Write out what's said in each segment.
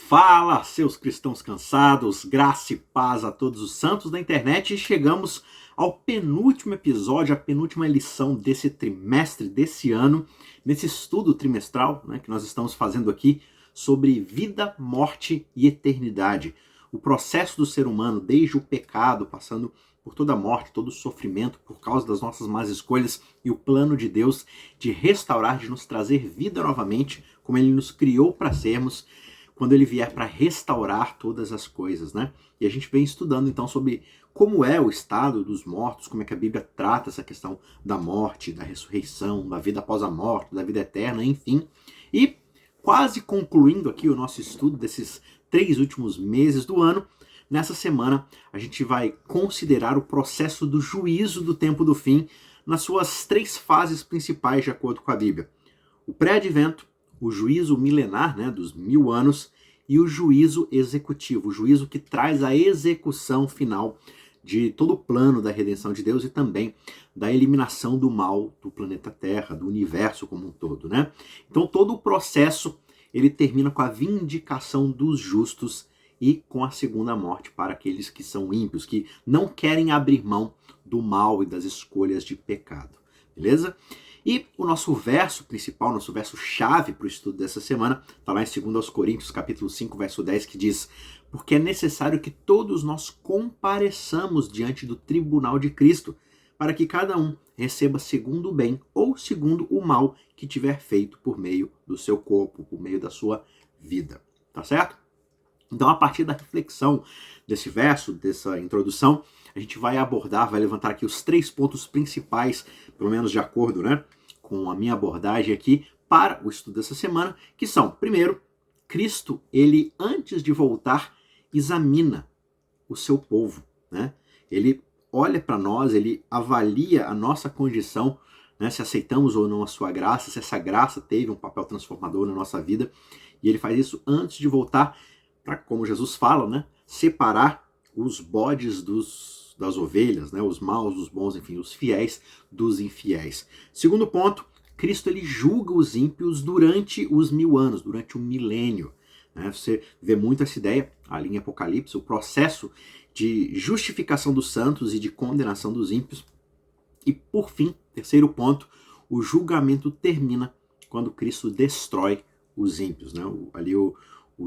Fala, seus cristãos cansados, graça e paz a todos os santos da internet, e chegamos ao penúltimo episódio, a penúltima lição desse trimestre, desse ano, nesse estudo trimestral, que nós estamos fazendo aqui sobre vida, morte e eternidade. O processo do ser humano, desde o pecado, passando por toda a morte, todo o sofrimento, por causa das nossas más escolhas, e o plano de Deus de restaurar, de nos trazer vida novamente, como Ele nos criou para sermos, quando Ele vier para restaurar todas as coisas, E a gente vem estudando então sobre como é o estado dos mortos, como é que a Bíblia trata essa questão da morte, da ressurreição, da vida após a morte, da vida eterna, enfim. E quase concluindo aqui o nosso estudo desses 3 últimos meses do ano, nessa semana a gente vai considerar o processo do juízo do tempo do fim nas suas 3 fases principais de acordo com a Bíblia. O pré-advento, o juízo milenar, dos 1000 anos, e o juízo executivo, o juízo que traz a execução final de todo o plano da redenção de Deus e também da eliminação do mal do planeta Terra, do universo como um todo, Então todo o processo, ele termina com a vindicação dos justos e com a segunda morte para aqueles que são ímpios, que não querem abrir mão do mal e das escolhas de pecado, beleza? E o nosso verso principal, nosso verso chave para o estudo dessa semana, está lá em 2 Coríntios, capítulo 5, verso 10, que diz: porque é necessário que todos nós compareçamos diante do tribunal de Cristo, para que cada um receba segundo o bem ou segundo o mal que tiver feito por meio do seu corpo, por meio da sua vida. Tá certo? Então, a partir da reflexão desse verso, dessa introdução, a gente vai abordar, vai levantar aqui os 3 pontos principais, pelo menos de acordo, com a minha abordagem aqui para o estudo dessa semana, que são, primeiro, Cristo, ele antes de voltar, examina o seu povo, Ele olha para nós, ele avalia a nossa condição, se aceitamos ou não a sua graça, se essa graça teve um papel transformador na nossa vida, e ele faz isso antes de voltar para, como Jesus fala, separar os bodes das ovelhas, os maus dos bons, enfim, os fiéis dos infiéis. Segundo ponto, Cristo ele julga os ímpios durante os 1000 anos, durante o milênio. Você vê muito essa ideia ali em Apocalipse, o processo de justificação dos santos e de condenação dos ímpios. E por fim, terceiro ponto, o julgamento termina quando Cristo destrói os ímpios. Ali o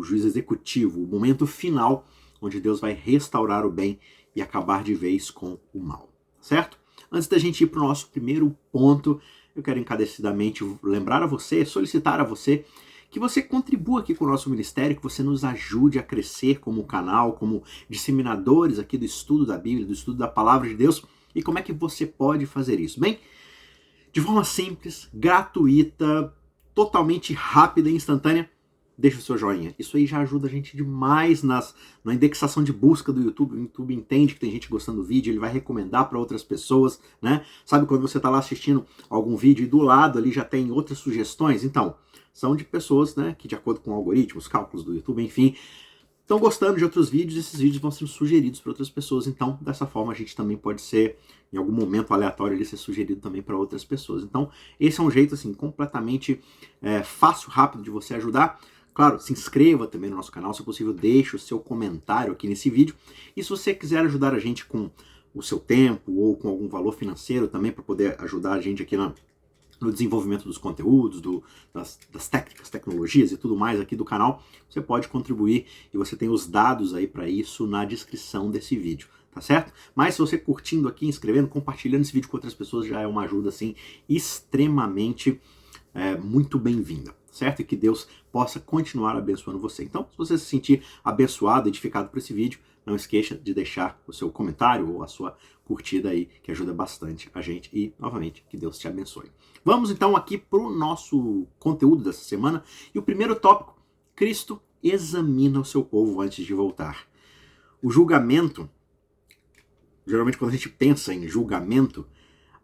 juízo executivo, o momento final onde Deus vai restaurar o bem e acabar de vez com o mal, certo? Antes da gente ir para o nosso primeiro ponto, eu quero encarecidamente lembrar a você, solicitar a você, que você contribua aqui com o nosso ministério, que você nos ajude a crescer como canal, como disseminadores aqui do estudo da Bíblia, do estudo da Palavra de Deus. E como é que você pode fazer isso? Bem, de forma simples, gratuita, totalmente rápida e instantânea, deixa o seu joinha. Isso aí já ajuda a gente demais na indexação de busca do YouTube. O YouTube entende que tem gente gostando do vídeo, ele vai recomendar para outras pessoas, Sabe quando você está lá assistindo algum vídeo e do lado ali já tem outras sugestões? Então, são de pessoas, que de acordo com o algoritmo, os cálculos do YouTube, enfim, estão gostando de outros vídeos, esses vídeos vão sendo sugeridos para outras pessoas. Então, dessa forma, a gente também pode ser, em algum momento aleatório, ali, ser sugerido também para outras pessoas. Então, esse é um jeito, assim, completamente fácil, rápido de você ajudar. Claro, se inscreva também no nosso canal, se possível, deixe o seu comentário aqui nesse vídeo. E se você quiser ajudar a gente com o seu tempo ou com algum valor financeiro também, para poder ajudar a gente aqui no desenvolvimento dos conteúdos, das técnicas, tecnologias e tudo mais aqui do canal, você pode contribuir e você tem os dados aí para isso na descrição desse vídeo, tá certo? Mas se você curtindo aqui, inscrevendo, compartilhando esse vídeo com outras pessoas, já é uma ajuda assim extremamente muito bem-vinda, certo? E que Deus possa continuar abençoando você. Então, se você se sentir abençoado, edificado por esse vídeo, não esqueça de deixar o seu comentário ou a sua curtida aí, que ajuda bastante a gente. E, novamente, que Deus te abençoe. Vamos, então, aqui para o nosso conteúdo dessa semana. E o primeiro tópico, Cristo examina o seu povo antes de voltar. O julgamento, geralmente quando a gente pensa em julgamento,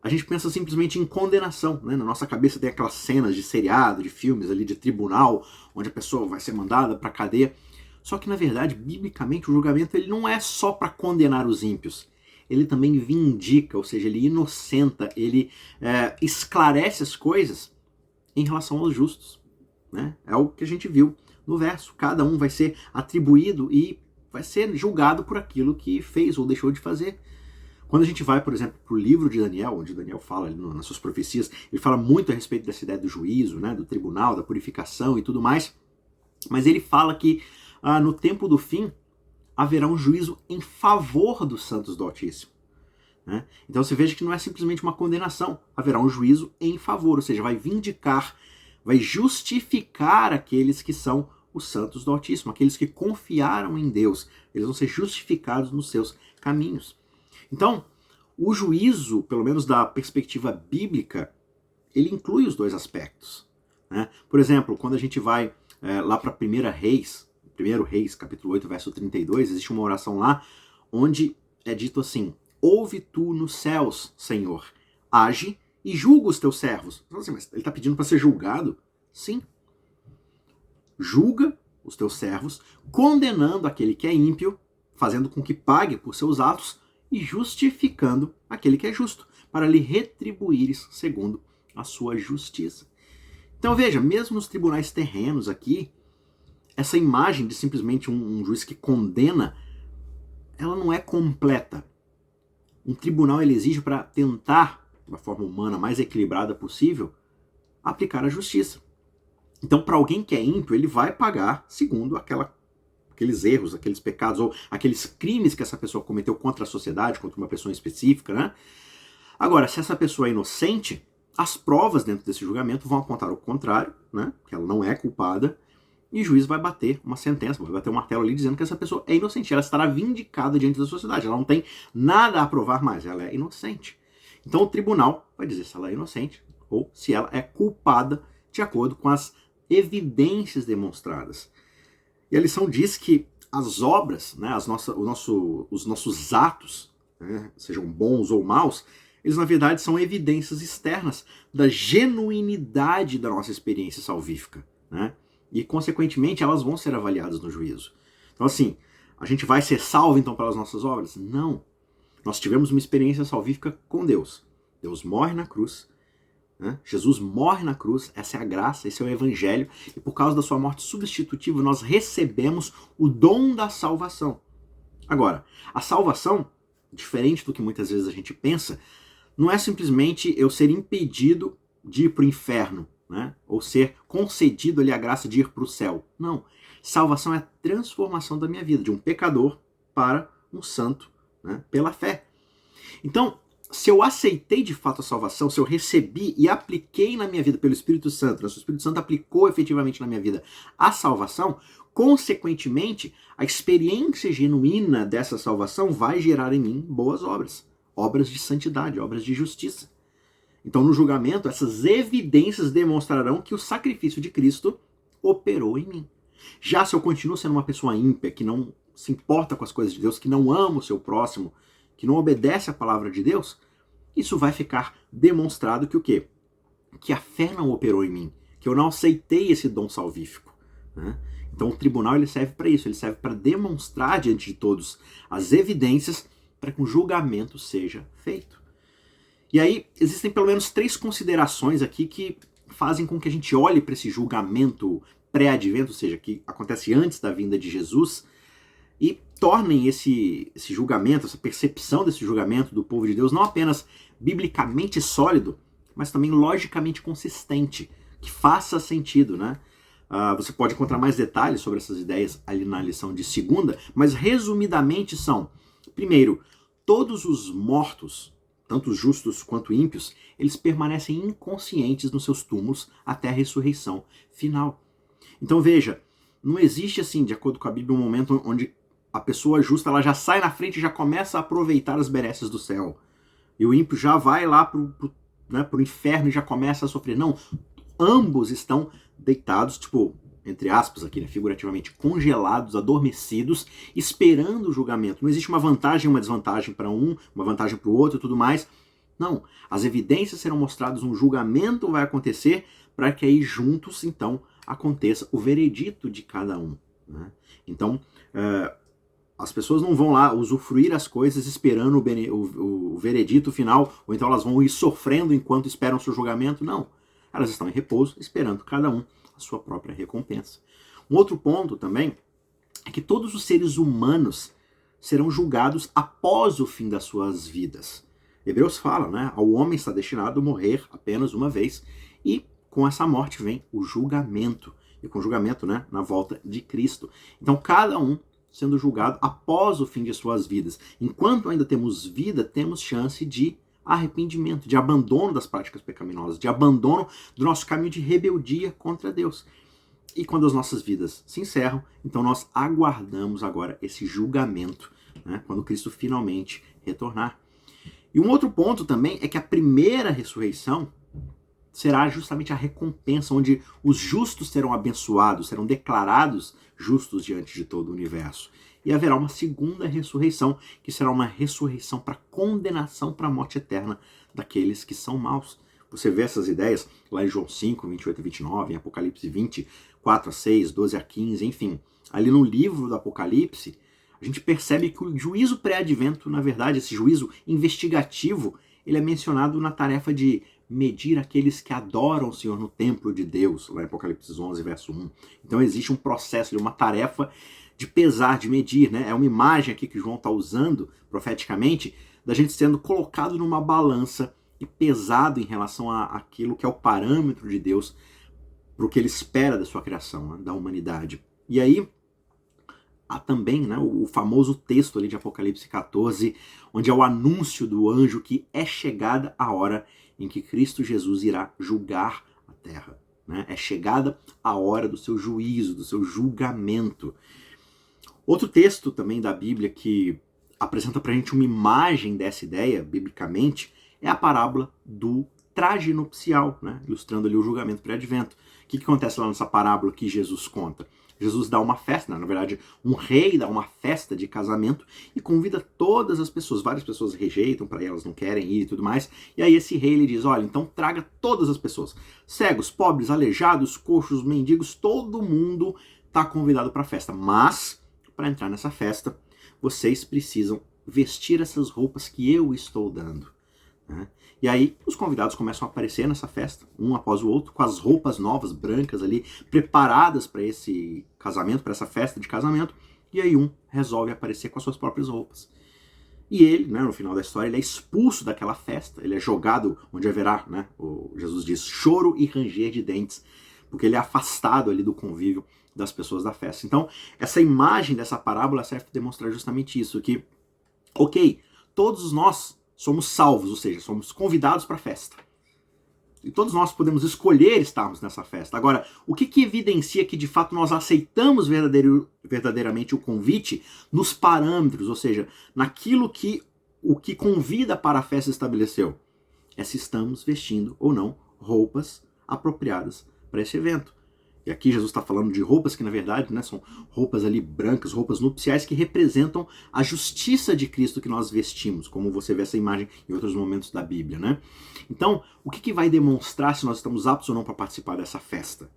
a gente pensa simplesmente em condenação, Na nossa cabeça tem aquelas cenas de seriado, de filmes ali, de tribunal, onde a pessoa vai ser mandada para a cadeia. Só que, na verdade, biblicamente, o julgamento ele não é só para condenar os ímpios. Ele também vindica, ou seja, ele inocenta, ele esclarece as coisas em relação aos justos. É o que a gente viu no verso. Cada um vai ser atribuído e vai ser julgado por aquilo que fez ou deixou de fazer. Quando a gente vai, por exemplo, para o livro de Daniel, onde Daniel fala nas suas profecias, ele fala muito a respeito dessa ideia do juízo, né, do tribunal, da purificação e tudo mais, mas ele fala que no tempo do fim haverá um juízo em favor dos santos do Altíssimo. Né? Então você veja que não é simplesmente uma condenação, haverá um juízo em favor, ou seja, vai vindicar, vai justificar aqueles que são os santos do Altíssimo, aqueles que confiaram em Deus, eles vão ser justificados nos seus caminhos. Então, o juízo, pelo menos da perspectiva bíblica, ele inclui os dois aspectos. Né? Por exemplo, quando a gente vai lá para 1 Reis, capítulo 8, verso 32, existe uma oração lá onde é dito assim: ouve tu nos céus, Senhor, age e julga os teus servos. Então, assim, mas ele está pedindo para ser julgado? Sim. Julga os teus servos, condenando aquele que é ímpio, fazendo com que pague por seus atos, e justificando aquele que é justo, para lhe retribuires segundo a sua justiça. Então veja, mesmo nos tribunais terrenos aqui, essa imagem de simplesmente um juiz que condena, ela não é completa. Um tribunal ele exige para tentar, de uma forma humana mais equilibrada possível, aplicar a justiça. Então, para alguém que é ímpio, ele vai pagar segundo aqueles erros, aqueles pecados ou aqueles crimes que essa pessoa cometeu contra a sociedade, contra uma pessoa específica, né? Agora, se essa pessoa é inocente, as provas dentro desse julgamento vão apontar o contrário, né? Que ela não é culpada, e o juiz vai bater uma sentença, vai bater um martelo ali dizendo que essa pessoa é inocente, ela estará vindicada diante da sociedade, ela não tem nada a provar mais, ela é inocente. Então o tribunal vai dizer se ela é inocente ou se ela é culpada de acordo com as evidências demonstradas. E a lição diz que as obras, né, os nossos atos, né, sejam bons ou maus, eles na verdade são evidências externas da genuinidade da nossa experiência salvífica, né? E consequentemente elas vão ser avaliadas no juízo. Então assim, a gente vai ser salvo então pelas nossas obras? Não. Nós tivemos uma experiência salvífica com Deus. Deus morre na cruz, né? Jesus morre na cruz, essa é a graça, esse é o evangelho, e por causa da sua morte substitutiva nós recebemos o dom da salvação. Agora, a salvação, diferente do que muitas vezes a gente pensa, não é simplesmente eu ser impedido de ir para o inferno, né? Ou ser concedido ali a graça de ir para o céu. Não. Salvação é a transformação da minha vida, de um pecador para um santo, né? Pela fé. Então, se eu aceitei de fato a salvação, se eu recebi e apliquei na minha vida pelo Espírito Santo, o Espírito Santo aplicou efetivamente na minha vida a salvação, consequentemente, a experiência genuína dessa salvação vai gerar em mim boas obras, obras de santidade, obras de justiça. Então, no julgamento, essas evidências demonstrarão que o sacrifício de Cristo operou em mim. Já se eu continuo sendo uma pessoa ímpia, que não se importa com as coisas de Deus, que não ama o seu próximo, que não obedece à palavra de Deus, isso vai ficar demonstrado que o quê? Que a fé não operou em mim, que eu não aceitei esse dom salvífico, né? Então o tribunal ele serve para isso, ele serve para demonstrar diante de todos as evidências para que um julgamento seja feito. E aí existem pelo menos 3 considerações aqui que fazem com que a gente olhe para esse julgamento pré-advento, ou seja, que acontece antes da vinda de Jesus, e tornem esse julgamento, essa percepção desse julgamento do povo de Deus não apenas biblicamente sólido, mas também logicamente consistente, que faça sentido, né? Você pode encontrar mais detalhes sobre essas ideias ali na lição de segunda, mas resumidamente são: primeiro, todos os mortos, tanto justos quanto ímpios, eles permanecem inconscientes nos seus túmulos até a ressurreição final. Então veja, não existe assim, de acordo com a Bíblia, um momento onde a pessoa justa ela já sai na frente e já começa a aproveitar as benesses do céu. E o ímpio já vai lá pro inferno e já começa a sofrer. Não, ambos estão deitados, tipo, entre aspas aqui, né, figurativamente, congelados, adormecidos, esperando o julgamento. Não existe uma vantagem e uma desvantagem para um, uma vantagem para o outro e tudo mais. Não, as evidências serão mostradas, um julgamento vai acontecer para que aí juntos, então, aconteça o veredito de cada um, né? Então, as pessoas não vão lá usufruir as coisas esperando o veredito final, ou então elas vão ir sofrendo enquanto esperam o seu julgamento. Não, elas estão em repouso, esperando cada um a sua própria recompensa. Um outro ponto também é que todos os seres humanos serão julgados após o fim das suas vidas. Hebreus fala, né? O homem está destinado a morrer apenas uma vez e com essa morte vem o julgamento. E com o julgamento, né, na volta de Cristo. Então cada um sendo julgado após o fim de suas vidas. Enquanto ainda temos vida, temos chance de arrependimento, de abandono das práticas pecaminosas, de abandono do nosso caminho de rebeldia contra Deus. E quando as nossas vidas se encerram, então nós aguardamos agora esse julgamento, né, quando Cristo finalmente retornar. E um outro ponto também é que a primeira ressurreição será justamente a recompensa, onde os justos serão abençoados, serão declarados justos diante de todo o universo. E haverá uma segunda ressurreição, que será uma ressurreição para condenação para a morte eterna daqueles que são maus. Você vê essas ideias lá em João 5, 28 a 29, em Apocalipse 20, 4 a 6, 12 a 15, enfim. Ali no livro do Apocalipse, a gente percebe que o juízo pré-advento, na verdade, esse juízo investigativo, ele é mencionado na tarefa de medir aqueles que adoram o Senhor no templo de Deus, lá em Apocalipse 11, verso 1. Então existe um processo, uma tarefa de pesar, de medir, né? É uma imagem aqui que João está usando profeticamente, da gente sendo colocado numa balança e pesado em relação àquilo que é o parâmetro de Deus para o que ele espera da sua criação, né? Da humanidade. E aí há também, né, o famoso texto ali de Apocalipse 14, onde é o anúncio do anjo que é chegada a hora em que Cristo Jesus irá julgar a terra. Né? É chegada a hora do seu juízo, do seu julgamento. Outro texto também da Bíblia que apresenta pra gente uma imagem dessa ideia, biblicamente, é a parábola do traje nupcial, né? Ilustrando ali o julgamento pré-advento. O que acontece lá nessa parábola que Jesus conta? Jesus dá uma festa, né? Na verdade, um rei dá uma festa de casamento e convida todas as pessoas. Várias pessoas rejeitam, para elas não querem ir e tudo mais. E aí esse rei ele diz, olha, então traga todas as pessoas. Cegos, pobres, aleijados, coxos, mendigos, todo mundo está convidado para a festa. Mas, para entrar nessa festa, vocês precisam vestir essas roupas que eu estou dando. Né? E aí os convidados começam a aparecer nessa festa, um após o outro, com as roupas novas, brancas ali, preparadas para esse casamento, para essa festa de casamento, e aí um resolve aparecer com as suas próprias roupas. E ele, né, no final da história, ele é expulso daquela festa, ele é jogado onde haverá, né, Jesus diz, choro e ranger de dentes, porque ele é afastado ali do convívio das pessoas da festa. Então, essa imagem dessa parábola serve para demonstrar justamente isso, que, ok, todos nós somos salvos, ou seja, somos convidados para a festa. E todos nós podemos escolher estarmos nessa festa. Agora, o que evidencia que de fato nós aceitamos verdadeiramente o convite nos parâmetros, ou seja, naquilo que o que convida para a festa estabeleceu? É se estamos vestindo ou não roupas apropriadas para esse evento. E aqui Jesus está falando de roupas que, na verdade, né, são roupas ali brancas, roupas nupciais que representam a justiça de Cristo que nós vestimos, como você vê essa imagem em outros momentos da Bíblia, né? Então, o que vai demonstrar se nós estamos aptos ou não para participar dessa festa?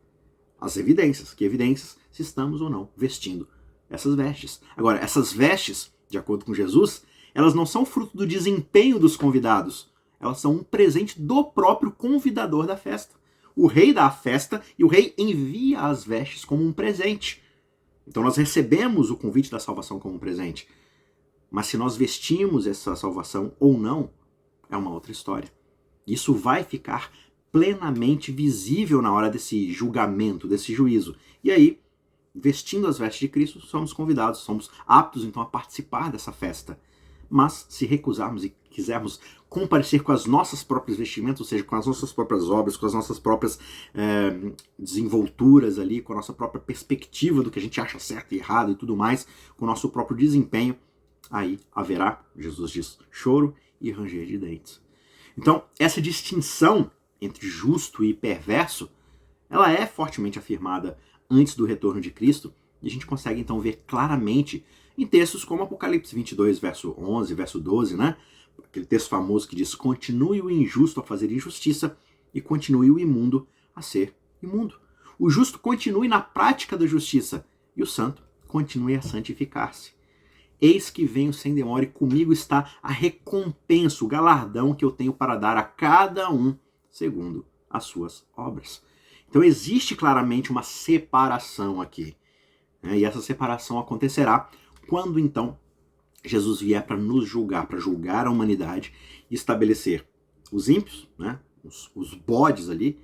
As evidências. Que evidências? Se estamos ou não vestindo essas vestes. Agora, essas vestes, de acordo com Jesus, elas não são fruto do desempenho dos convidados. Elas são um presente do próprio convidador da festa. O rei dá a festa e o rei envia as vestes como um presente. Então nós recebemos o convite da salvação como um presente. Mas se nós vestimos essa salvação ou não, é uma outra história. Isso vai ficar plenamente visível na hora desse julgamento, desse juízo. E aí, vestindo as vestes de Cristo, somos convidados, somos aptos então a participar dessa festa. Mas se recusarmos e quisermos comparecer com as nossas próprias vestimentas, ou seja, com as nossas próprias obras, com as nossas próprias desenvolturas ali, com a nossa própria perspectiva do que a gente acha certo e errado e tudo mais, com o nosso próprio desempenho, aí haverá, Jesus diz, choro e ranger de dentes. Então, essa distinção entre justo e perverso, ela é fortemente afirmada antes do retorno de Cristo, e a gente consegue então ver claramente em textos como Apocalipse 22, verso 11, verso 12, né? Aquele texto famoso que diz, continue o injusto a fazer injustiça e continue o imundo a ser imundo. O justo continue na prática da justiça e o santo continue a santificar-se. Eis que venho sem demora e comigo está a recompensa, o galardão que eu tenho para dar a cada um segundo as suas obras. Então existe claramente uma separação aqui, né? E essa separação acontecerá quando então Jesus vier para nos julgar, para julgar a humanidade e estabelecer os ímpios, né? Os bodes ali,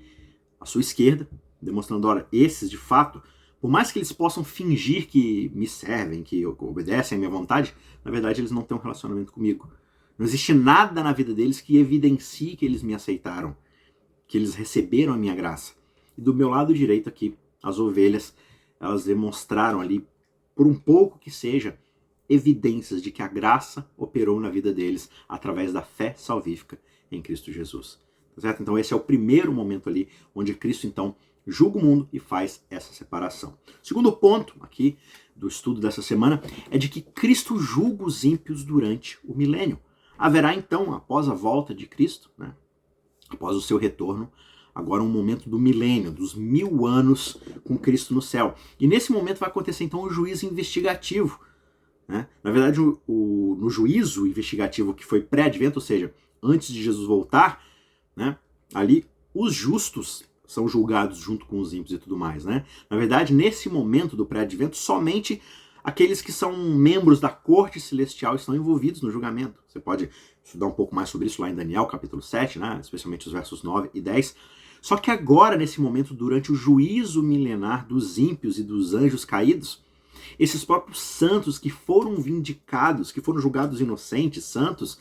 à sua esquerda, demonstrando, olha, esses de fato, por mais que eles possam fingir que me servem, que obedecem à minha vontade, na verdade eles não têm um relacionamento comigo. Não existe nada na vida deles que evidencie que eles me aceitaram, que eles receberam a minha graça. E do meu lado direito aqui, as ovelhas, elas demonstraram ali, por um pouco que seja, evidências de que a graça operou na vida deles através da fé salvífica em Cristo Jesus. Tá certo? Então esse é o primeiro momento ali onde Cristo então julga o mundo e faz essa separação. Segundo ponto aqui do estudo dessa semana é de que Cristo julga os ímpios durante o milênio. Haverá então, após a volta de Cristo, né, após o seu retorno, agora um momento do milênio, dos 1000 anos com Cristo no céu. E nesse momento vai acontecer então o juízo investigativo. Né? Na verdade, no juízo investigativo que foi pré-advento, ou seja, antes de Jesus voltar, né, ali os justos são julgados junto com os ímpios e tudo mais. Né? Na verdade, nesse momento do pré-advento, somente aqueles que são membros da corte celestial estão envolvidos no julgamento. Você pode estudar um pouco mais sobre isso lá em Daniel, capítulo 7, né? Especialmente os versos 9 e 10. Só que agora, nesse momento, durante o juízo milenar dos ímpios e dos anjos caídos, esses próprios santos que foram vindicados, que foram julgados inocentes, santos,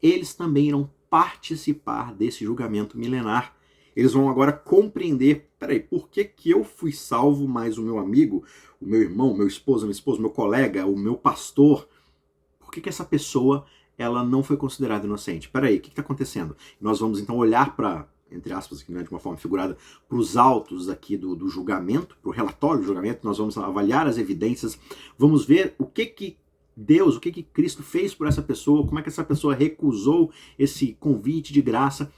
eles também irão participar desse julgamento milenar. Eles vão agora compreender, peraí, por que eu fui salvo, mas o meu amigo, o meu irmão, meu esposo, minha esposa, meu colega, o meu pastor, por que essa pessoa ela não foi considerada inocente? Peraí, o que está acontecendo? Nós vamos então olhar para, entre aspas, aqui, né, de uma forma figurada, para os autos aqui do julgamento, para o relatório do julgamento, nós vamos avaliar as evidências, vamos ver o que Deus, o que Cristo fez por essa pessoa, como é que essa pessoa recusou esse convite de graça,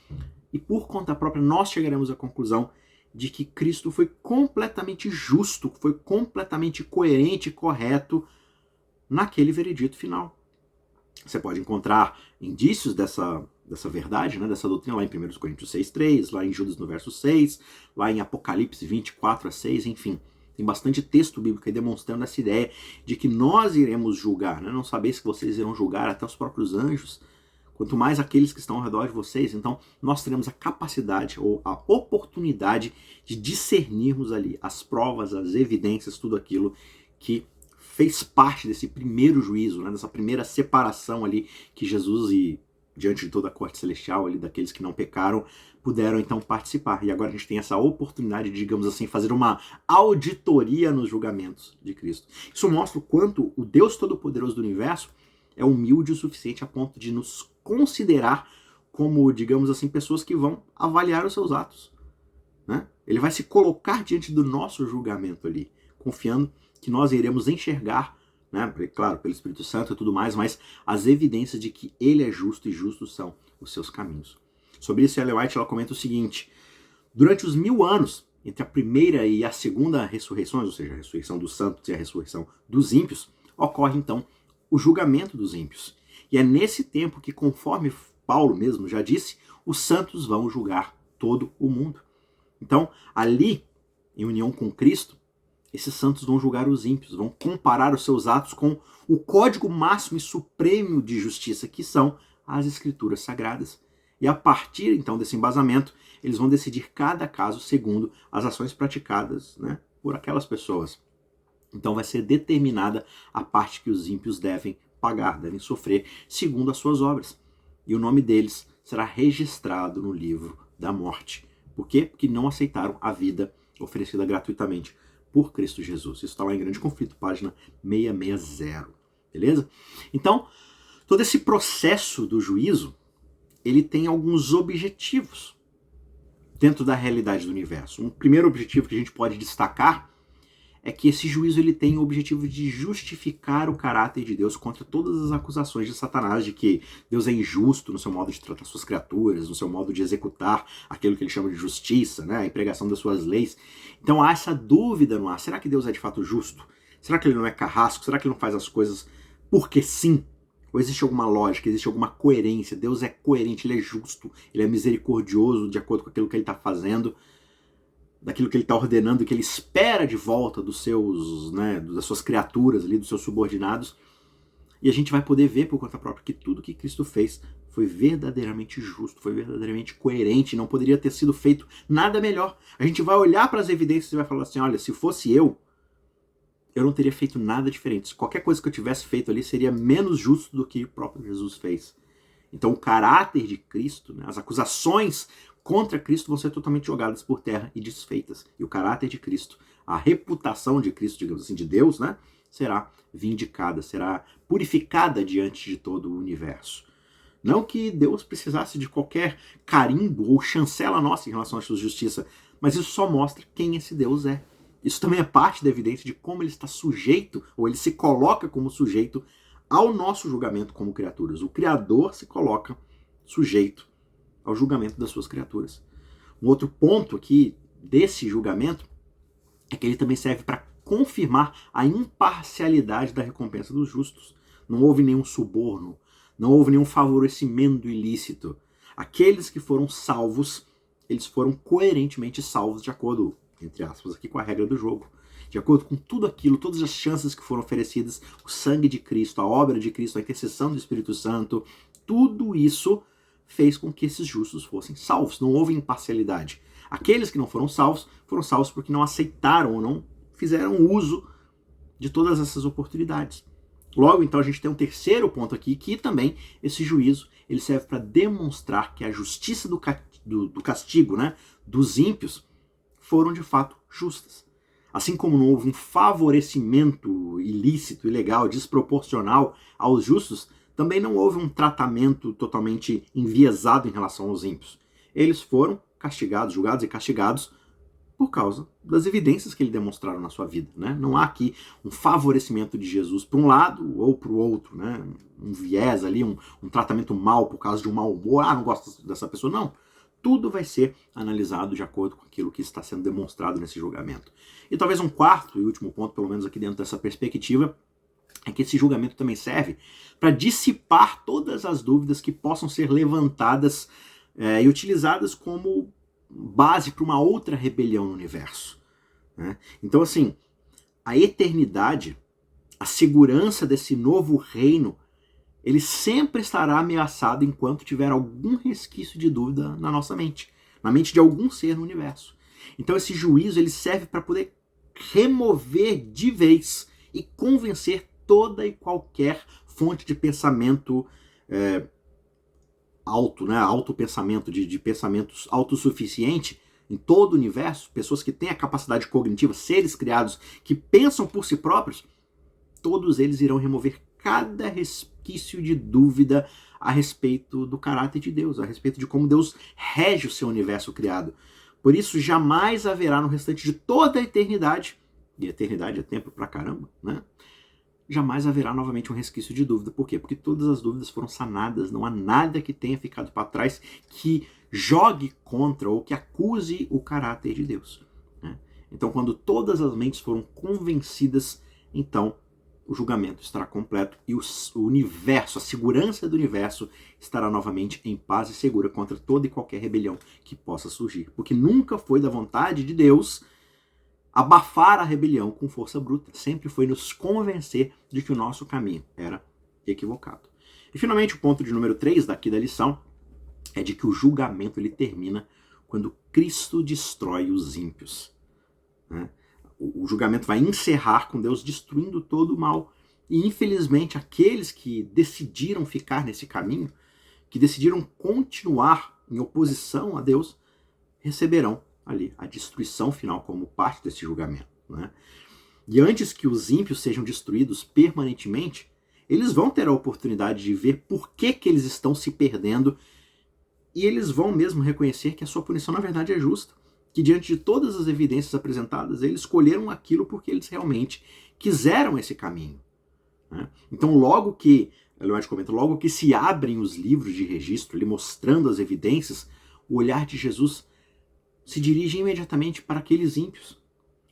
e por conta própria nós chegaremos à conclusão de que Cristo foi completamente justo, foi completamente coerente e correto naquele veredito final. Você pode encontrar indícios dessa verdade, né, dessa doutrina lá em 1 Coríntios 6:3, lá em Judas no verso 6, lá em Apocalipse 24:6, enfim. Tem bastante texto bíblico aí demonstrando essa ideia de que nós iremos julgar, né? Não sabeis que vocês irão julgar até os próprios anjos, quanto mais aqueles que estão ao redor de vocês. Então nós teremos a capacidade ou a oportunidade de discernirmos ali as provas, as evidências, tudo aquilo que fez parte desse primeiro juízo, né, dessa primeira separação ali que Jesus e diante de toda a corte celestial ali daqueles que não pecaram puderam então participar. E agora a gente tem essa oportunidade de, digamos assim, fazer uma auditoria nos julgamentos de Cristo. Isso mostra o quanto o Deus Todo-Poderoso do Universo é humilde o suficiente a ponto de nos considerar como, digamos assim, pessoas que vão avaliar os seus atos. Né? Ele vai se colocar diante do nosso julgamento ali, confiando que nós iremos enxergar, né, claro, pelo Espírito Santo e tudo mais, mas as evidências de que ele é justo e justos são os seus caminhos. Sobre isso, Ellen White ela comenta o seguinte: durante os 1000 anos, entre a primeira e a segunda ressurreições, ou seja, a ressurreição dos santos e a ressurreição dos ímpios, ocorre então o julgamento dos ímpios. E é nesse tempo que, conforme Paulo mesmo já disse, os santos vão julgar todo o mundo. Então, ali, em união com Cristo, esses santos vão julgar os ímpios, vão comparar os seus atos com o código máximo e supremo de justiça, que são as Escrituras Sagradas. E a partir, então, desse embasamento, eles vão decidir cada caso segundo as ações praticadas, né, por aquelas pessoas. Então vai ser determinada a parte que os ímpios devem pagar, devem sofrer, segundo as suas obras. E o nome deles será registrado no livro da morte. Por quê? Porque não aceitaram a vida oferecida gratuitamente por Cristo Jesus. Isso está lá em Grande Conflito, página 660. Beleza? Então, todo esse processo do juízo, ele tem alguns objetivos dentro da realidade do universo. Um primeiro objetivo que a gente pode destacar é que esse juízo ele tem o objetivo de justificar o caráter de Deus contra todas as acusações de Satanás de que Deus é injusto no seu modo de tratar suas criaturas, no seu modo de executar aquilo que ele chama de justiça, né, a empregação das suas leis. Então há essa dúvida no ar: será que Deus é de fato justo? Será que ele não é carrasco? Será que ele não faz as coisas porque sim? Ou existe alguma lógica, existe alguma coerência? Deus é coerente, ele é justo, ele é misericordioso de acordo com aquilo que ele está fazendo. daquilo que ele está ordenando, que ele espera de volta dos seus, né, das suas criaturas ali, dos seus subordinados. E a gente vai poder ver por conta própria que tudo que Cristo fez foi verdadeiramente justo, foi verdadeiramente coerente, não poderia ter sido feito nada melhor. A gente vai olhar para as evidências e vai falar assim, olha, se fosse eu não teria feito nada diferente. Qualquer coisa que eu tivesse feito ali seria menos justo do que o próprio Jesus fez. Então o caráter de Cristo, né, as acusações contra Cristo vão ser totalmente jogadas por terra e desfeitas. E o caráter de Cristo, a reputação de Cristo, digamos assim, de Deus, né, será vindicada, será purificada diante de todo o universo. Não que Deus precisasse de qualquer carimbo ou chancela nossa em relação à sua justiça, mas isso só mostra quem esse Deus é. Isso também é parte da evidência de como ele está sujeito, ou ele se coloca como sujeito ao nosso julgamento como criaturas. O Criador se coloca sujeito ao julgamento das suas criaturas. Um outro ponto aqui desse julgamento é que ele também serve para confirmar a imparcialidade da recompensa dos justos. Não houve nenhum suborno, não houve nenhum favorecimento ilícito. Aqueles que foram salvos, eles foram coerentemente salvos de acordo, entre aspas, aqui com a regra do jogo. De acordo com tudo aquilo, todas as chances que foram oferecidas, o sangue de Cristo, a obra de Cristo, a intercessão do Espírito Santo, tudo isso fez com que esses justos fossem salvos. Não houve imparcialidade. Aqueles que não foram salvos porque não aceitaram ou não fizeram uso de todas essas oportunidades. Logo, então, a gente tem um terceiro ponto aqui, que também esse juízo ele serve para demonstrar que a justiça do castigo, né, dos ímpios foram de fato justas. Assim como não houve um favorecimento ilícito, ilegal, desproporcional aos justos, também não houve um tratamento totalmente enviesado em relação aos ímpios. Eles foram castigados, julgados e castigados por causa das evidências que eles demonstraram na sua vida. Né? Não há aqui um favorecimento de Jesus para um lado ou para o outro, né? Um viés ali, um tratamento mal por causa de um mau humor. Ah, não gosto dessa pessoa. Não. Tudo vai ser analisado de acordo com aquilo que está sendo demonstrado nesse julgamento. E talvez um quarto e último ponto, pelo menos aqui dentro dessa perspectiva, é que esse julgamento também serve para dissipar todas as dúvidas que possam ser levantadas e utilizadas como base para uma outra rebelião no universo. Né? Então, assim, a eternidade, a segurança desse novo reino, ele sempre estará ameaçado enquanto tiver algum resquício de dúvida na nossa mente, na mente de algum ser no universo. Então esse juízo ele serve para poder remover de vez e convencer toda e qualquer fonte de pensamento autopensamento, de pensamentos autossuficiente em todo o universo, pessoas que têm a capacidade cognitiva, seres criados que pensam por si próprios, todos eles irão remover cada resquício de dúvida a respeito do caráter de Deus, a respeito de como Deus rege o seu universo criado. Por isso, jamais haverá no restante de toda a eternidade, e a eternidade é tempo pra caramba, né? Jamais haverá novamente um resquício de dúvida. Por quê? Porque todas as dúvidas foram sanadas, não há nada que tenha ficado para trás que jogue contra ou que acuse o caráter de Deus. Né? Então, quando todas as mentes foram convencidas, então o julgamento estará completo e o universo, a segurança do universo estará novamente em paz e segura contra toda e qualquer rebelião que possa surgir. Porque nunca foi da vontade de Deus abafar a rebelião com força bruta. Sempre foi nos convencer de que o nosso caminho era equivocado. E finalmente o ponto de número 3 daqui da lição é de que o julgamento ele termina quando Cristo destrói os ímpios. Né? O julgamento vai encerrar com Deus destruindo todo o mal. E infelizmente aqueles que decidiram ficar nesse caminho, que decidiram continuar em oposição a Deus, receberão ali a destruição final como parte desse julgamento. Né? E antes que os ímpios sejam destruídos permanentemente, eles vão ter a oportunidade de ver por que eles estão se perdendo e eles vão mesmo reconhecer que a sua punição na verdade é justa. Que diante de todas as evidências apresentadas, eles escolheram aquilo porque eles realmente quiseram esse caminho. Né? Então logo que se abrem os livros de registro, ali mostrando as evidências, o olhar de Jesus se dirige imediatamente para aqueles ímpios.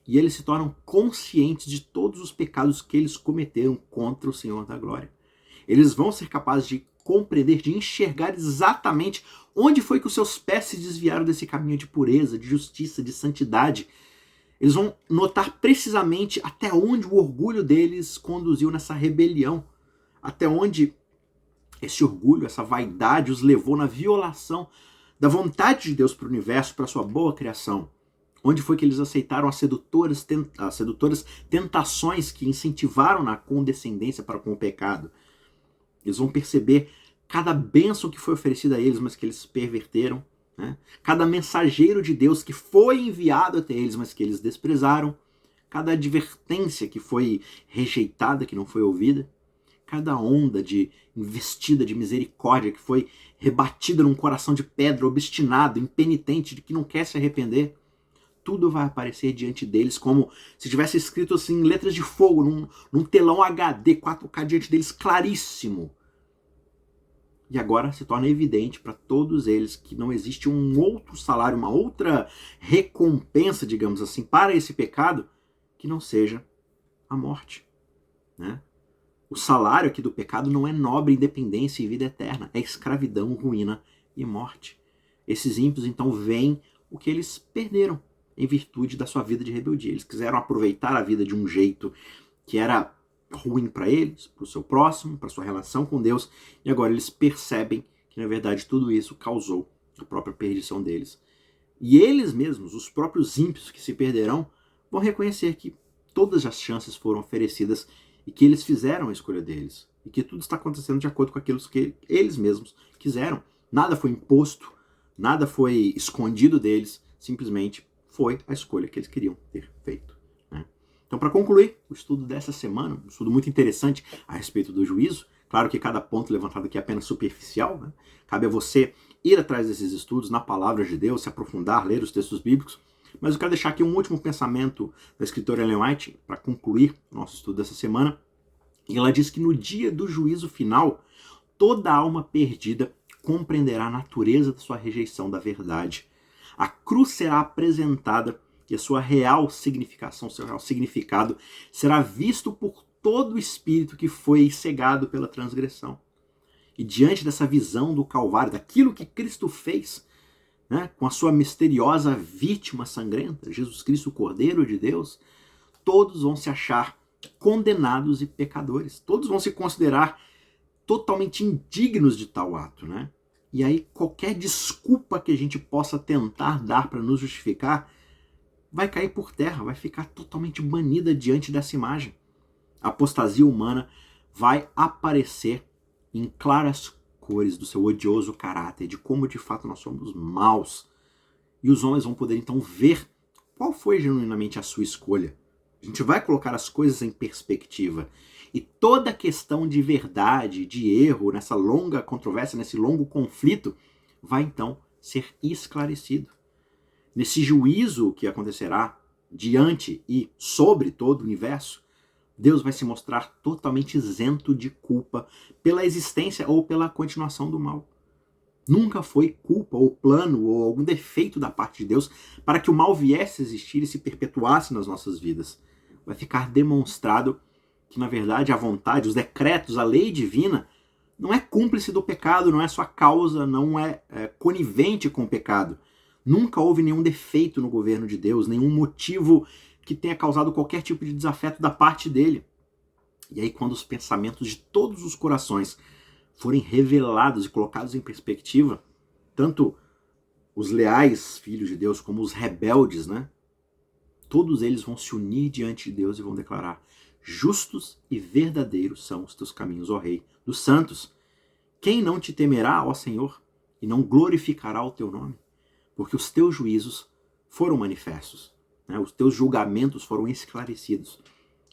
E eles se tornam conscientes de todos os pecados que eles cometeram contra o Senhor da Glória. Eles vão ser capazes de compreender, de enxergar exatamente onde foi que os seus pés se desviaram desse caminho de pureza, de justiça, de santidade. Eles vão notar precisamente até onde o orgulho deles conduziu nessa rebelião, até onde esse orgulho, essa vaidade os levou na violação da vontade de Deus para o universo, para a sua boa criação. Onde foi que eles aceitaram as sedutoras tentações que incentivaram na condescendência para com o pecado. Eles vão perceber cada bênção que foi oferecida a eles, mas que eles perverteram. Né? Cada mensageiro de Deus que foi enviado até eles, mas que eles desprezaram. Cada advertência que foi rejeitada, que não foi ouvida. Cada onda de investida de misericórdia que foi rebatida num coração de pedra, obstinado, impenitente, de que não quer se arrepender. Tudo vai aparecer diante deles como se tivesse escrito assim em letras de fogo, num telão HD 4K diante deles, claríssimo. E agora se torna evidente para todos eles que não existe um outro salário, uma outra recompensa, digamos assim, para esse pecado, que não seja a morte. Né? O salário aqui do pecado não é nobre independência e vida eterna, é escravidão, ruína e morte. Esses ímpios então veem o que eles perderam em virtude da sua vida de rebeldia. Eles quiseram aproveitar a vida de um jeito que era ruim para eles, para o seu próximo, para a sua relação com Deus, e agora eles percebem que, na verdade, tudo isso causou a própria perdição deles. E eles mesmos, os próprios ímpios que se perderão, vão reconhecer que todas as chances foram oferecidas e que eles fizeram a escolha deles, e que tudo está acontecendo de acordo com aquilo que eles mesmos quiseram. Nada foi imposto, nada foi escondido deles, simplesmente foi a escolha que eles queriam ter feito. Né? Então, para concluir o estudo dessa semana, um estudo muito interessante a respeito do juízo, claro que cada ponto levantado aqui é apenas superficial, né? Cabe a você ir atrás desses estudos na palavra de Deus, se aprofundar, ler os textos bíblicos, mas eu quero deixar aqui um último pensamento da escritora Ellen White, para concluir o nosso estudo dessa semana, e ela diz que no dia do juízo final, toda alma perdida compreenderá a natureza da sua rejeição da verdade. A cruz será apresentada e a sua real significação, seu real significado, será visto por todo o espírito que foi cegado pela transgressão. E diante dessa visão do Calvário, daquilo que Cristo fez, né, com a sua misteriosa vítima sangrenta, Jesus Cristo, o Cordeiro de Deus, todos vão se achar condenados e pecadores. Todos vão se considerar totalmente indignos de tal ato, né? E aí qualquer desculpa que a gente possa tentar dar para nos justificar vai cair por terra, vai ficar totalmente banida diante dessa imagem. A apostasia humana vai aparecer em claras cores do seu odioso caráter, de como de fato nós somos maus. E os homens vão poder então ver qual foi genuinamente a sua escolha. A gente vai colocar as coisas em perspectiva. E toda questão de verdade, de erro, nessa longa controvérsia, nesse longo conflito, vai então ser esclarecido. Nesse juízo que acontecerá diante e sobre todo o universo, Deus vai se mostrar totalmente isento de culpa pela existência ou pela continuação do mal. Nunca foi culpa ou plano ou algum defeito da parte de Deus para que o mal viesse a existir e se perpetuasse nas nossas vidas. Vai ficar demonstrado que, na verdade, a vontade, os decretos, a lei divina não é cúmplice do pecado, não é sua causa, não é conivente com o pecado. Nunca houve nenhum defeito no governo de Deus, nenhum motivo que tenha causado qualquer tipo de desafeto da parte dele. E aí, quando os pensamentos de todos os corações forem revelados e colocados em perspectiva, tanto os leais filhos de Deus como os rebeldes, né? Todos eles vão se unir diante de Deus e vão declarar: justos e verdadeiros são os teus caminhos, ó Rei dos santos. Quem não te temerá, ó Senhor, e não glorificará o teu nome? Porque os teus juízos foram manifestos, né? Os teus julgamentos foram esclarecidos.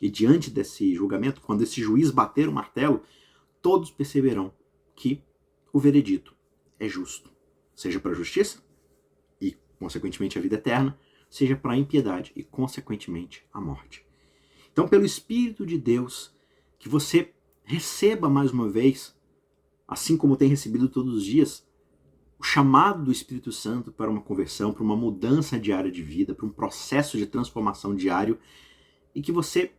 E diante desse julgamento, quando esse juiz bater o martelo, todos perceberão que o veredito é justo. Seja para a justiça e, consequentemente, a vida eterna, seja para a impiedade e, consequentemente, a morte. Então, pelo Espírito de Deus, que você receba mais uma vez, assim como tem recebido todos os dias, o chamado do Espírito Santo para uma conversão, para uma mudança diária de vida, para um processo de transformação diário, e que você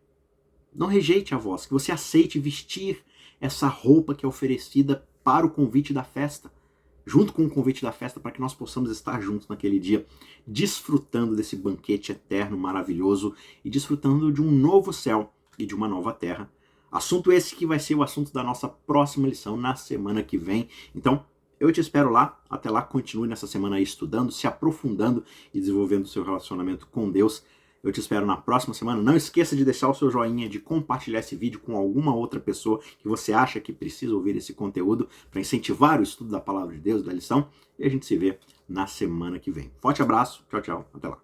não rejeite a voz, que você aceite vestir essa roupa que é oferecida para o convite da festa, junto com o convite da festa, para que nós possamos estar juntos naquele dia, desfrutando desse banquete eterno, maravilhoso, e desfrutando de um novo céu e de uma nova terra. Assunto esse que vai ser o assunto da nossa próxima lição na semana que vem. Então, eu te espero lá. Até lá, continue nessa semana aí estudando, se aprofundando e desenvolvendo o seu relacionamento com Deus. Eu te espero na próxima semana. Não esqueça de deixar o seu joinha, de compartilhar esse vídeo com alguma outra pessoa que você acha que precisa ouvir esse conteúdo para incentivar o estudo da palavra de Deus, da lição. E a gente se vê na semana que vem. Forte abraço. Tchau, tchau. Até lá.